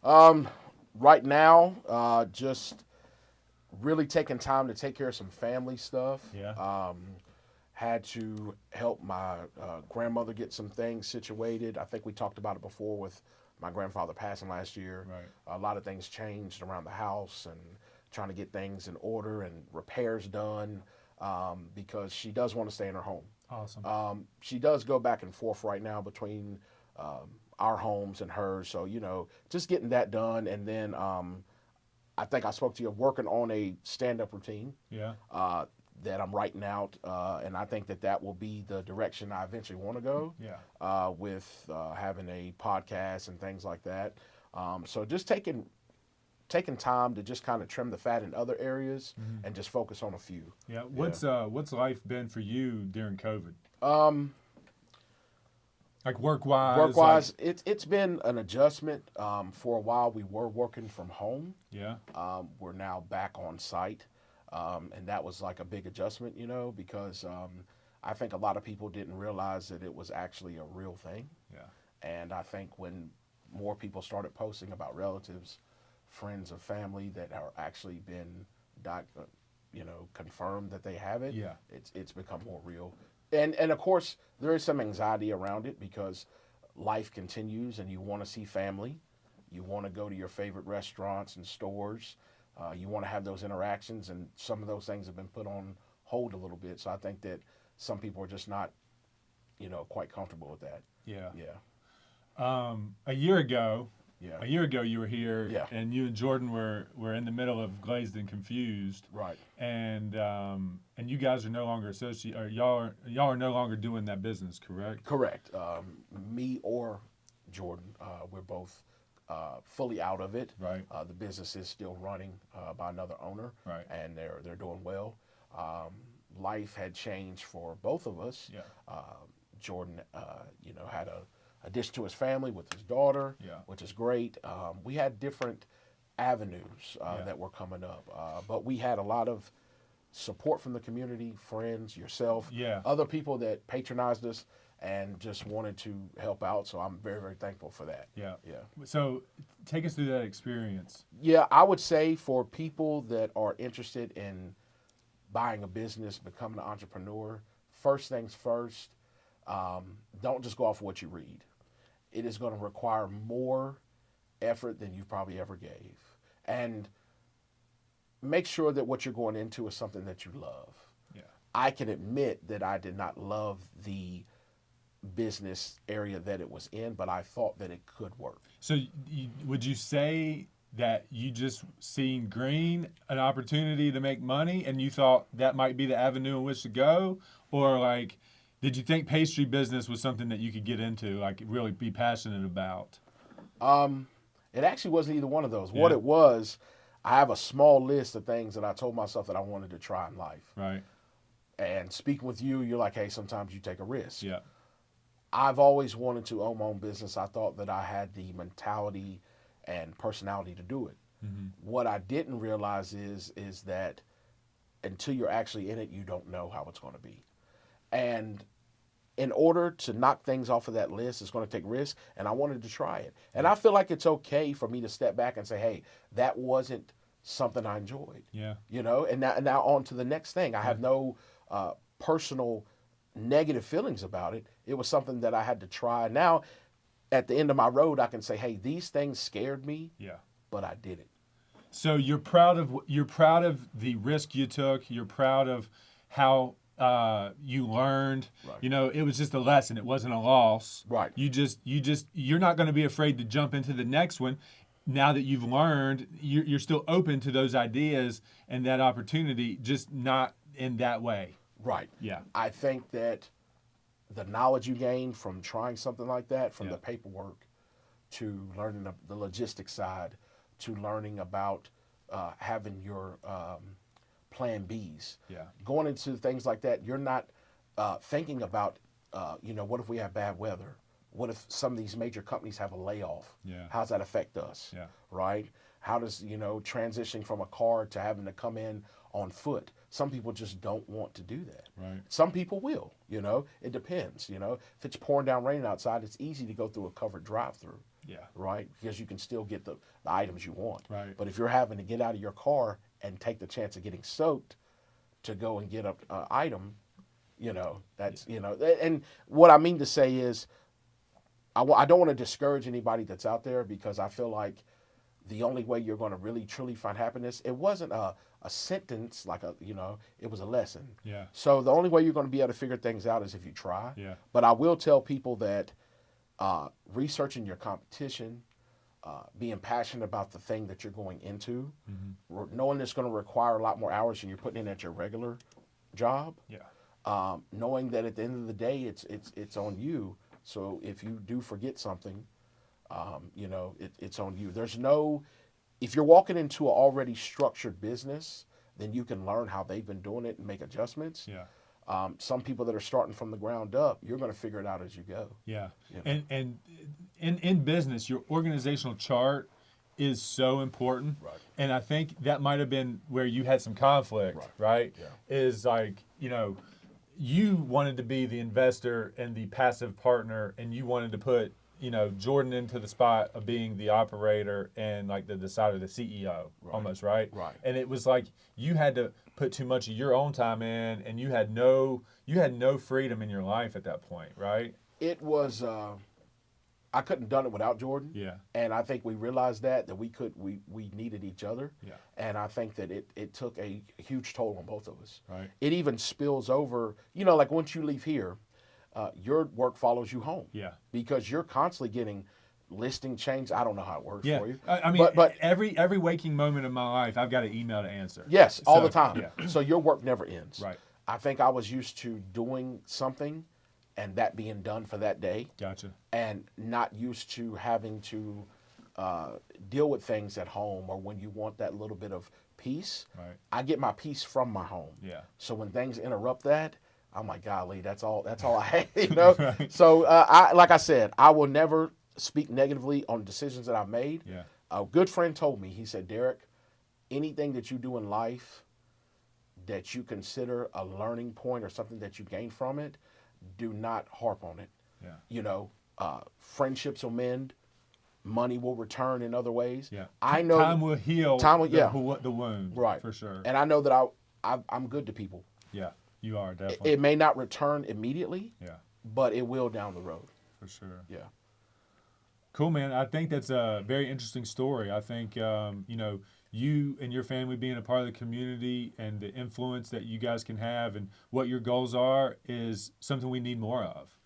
Um, right now, just really taking time to take care of some family stuff. Yeah. Had to help my grandmother get some things situated. I think we talked about it before with my grandfather passing last year. Right. A lot of things changed around the house and trying to get things in order and repairs done because she does want to stay in her home. Awesome. She does go back and forth right now between our homes and hers. So, just getting that done. And then I think I spoke to you working on a stand up routine Yeah. that I'm writing out. And I think that will be the direction I eventually want to go Yeah. with having a podcast and things like that. So just taking time to just kind of trim the fat in other areas and just focus on a few. Yeah. What's life been for you during COVID? Um, Like work wise. Work wise, it's been an adjustment. For a while, we were working from home. Yeah. We're now back on site, and that was like a big adjustment, because I think a lot of people didn't realize that it was actually a real thing. Yeah. And I think when more people started posting about relatives, friends, or family that are actually been, confirmed that they have it, Yeah. it's become more real. And of course, there is some anxiety around it because life continues, and you want to see family, you want to go to your favorite restaurants and stores, you want to have those interactions, and some of those things have been put on hold a little bit. So I think that some people are just not, quite comfortable with that. Yeah. Yeah. A year ago, Yeah. you were here, Yeah. and you and Jordan were in the middle of Glazed and Confused, Right. and you guys are no longer associate, or y'all are no longer doing that business, correct? Correct. Me or Jordan, we're both fully out of it. Right. The business is still running by another owner, Right. and they're doing well. Life had changed for both of us. Yeah. Jordan, had a addition to his family with his daughter, Yeah. which is great. We had different avenues Yeah. that were coming up, but we had a lot of support from the community, friends, yourself, Yeah. other people that patronized us and just wanted to help out. So I'm very, very thankful for that. Yeah. Yeah. So take us through that experience. Yeah, I would say for people that are interested in buying a business, becoming an entrepreneur, first things first, don't just go off what you read. It is going to require more effort than you probably ever gave. And make sure that what you're going into is something that you love. Yeah. I can admit that I did not love the business area that it was in, but I thought that it could work. So would you say that you just seen green, an opportunity to make money, and you thought that might be the avenue in which to go? Or like, did you think pastry business was something that you could get into, like really be passionate about? It actually wasn't either one of those. Yeah. What it was, I have a small list of things that I told myself that I wanted to try in life. Right. And speaking with you, you're like, hey, sometimes you take a risk. Yeah. I've always wanted to own my own business. I thought that I had the mentality and personality to do it. Mm-hmm. What I didn't realize is that until you're actually in it, you don't know how it's going to be. And in order to knock things off of that list, it's going to take risk, and I wanted to try it. And I feel like it's okay for me to step back and say, hey, that wasn't something I enjoyed. Yeah. And now on to the next thing. I have no personal negative feelings about it. It was something that I had to try. Now, at the end of my road, I can say, hey, these things scared me, Yeah. but I did it. So you're proud of the risk you took. You're proud of how you learned. Right. It was just a lesson. It wasn't a loss. Right. You're not going to be afraid to jump into the next one. Now that you've learned, you're still open to those ideas and that opportunity, just not in that way. Right. Yeah. I think that the knowledge you gain from trying something like that, from Yeah. the paperwork to learning the logistics side, to learning about having your plan Bs, Yeah. going into things like that, you're not thinking about, what if we have bad weather? What if some of these major companies have a layoff? Yeah. How's that affect us? Yeah. Right? How does, transitioning from a car to having to come in on foot? Some people just don't want to do that. Right. Some people will, it depends. If it's pouring down raining outside, it's easy to go through a covered drive-through. Yeah. right? Because you can still get the items you want. Right. But if you're having to get out of your car and take the chance of getting soaked to go and get an item, that's, and what I mean to say is I don't want to discourage anybody that's out there, because I feel like the only way you're going to really truly find happiness, it wasn't a sentence like it was a lesson. Yeah. So the only way you're going to be able to figure things out is if you try. Yeah. But I will tell people that researching your competition, being passionate about the thing that you're going into, knowing it's going to require a lot more hours than you're putting in at your regular job. Yeah. Knowing that at the end of the day, it's on you. So if you do forget something, it's on you. If you're walking into an already structured business, then you can learn how they've been doing it and make adjustments. Yeah. Some people that are starting from the ground up, you're going to figure it out as you go. Yeah. And in business, your organizational chart is so important. Right. And I think that might have been where you had some conflict, right? Yeah. Is like, you wanted to be the investor and the passive partner, and you wanted to put, Jordan into the spot of being the operator and like the decider, the CEO, almost, right? Right. And it was like you had to put too much of your own time in, and you had no freedom in your life at that point, right? It was. I couldn't have done it without Jordan. Yeah. And I think we realized that we needed each other. Yeah. And I think that it took a huge toll on both of us. Right. It even spills over, like once you leave here, your work follows you home. Yeah. Because you're constantly getting listing change. I don't know how it works Yeah. for you. I mean, but every waking moment of my life, I've got an email to answer. Yes, all So, the time. yeah. So your work never ends. Right. I think I was used to doing something and that being done for that day. Gotcha. And not used to having to deal with things at home, or when you want that little bit of peace. Right. I get my peace from my home. Yeah. So when things interrupt that, I'm like, golly, that's all I have, Right. So like I said, I will never speak negatively on decisions that I've made. Yeah. A good friend told me, he said, Derek, anything that you do in life that you consider a learning point or something that you gain from it, do not harp on it. Yeah. Friendships will mend, money will return in other ways. Yeah. I know time will heal the wound. Right. For sure. And I know that I'm good to people. Yeah. You are definitely. It may not return immediately. Yeah. But it will down the road. For sure. Yeah. Cool, man. I think that's a very interesting story. I think, you and your family being a part of the community and the influence that you guys can have and what your goals are is something we need more of.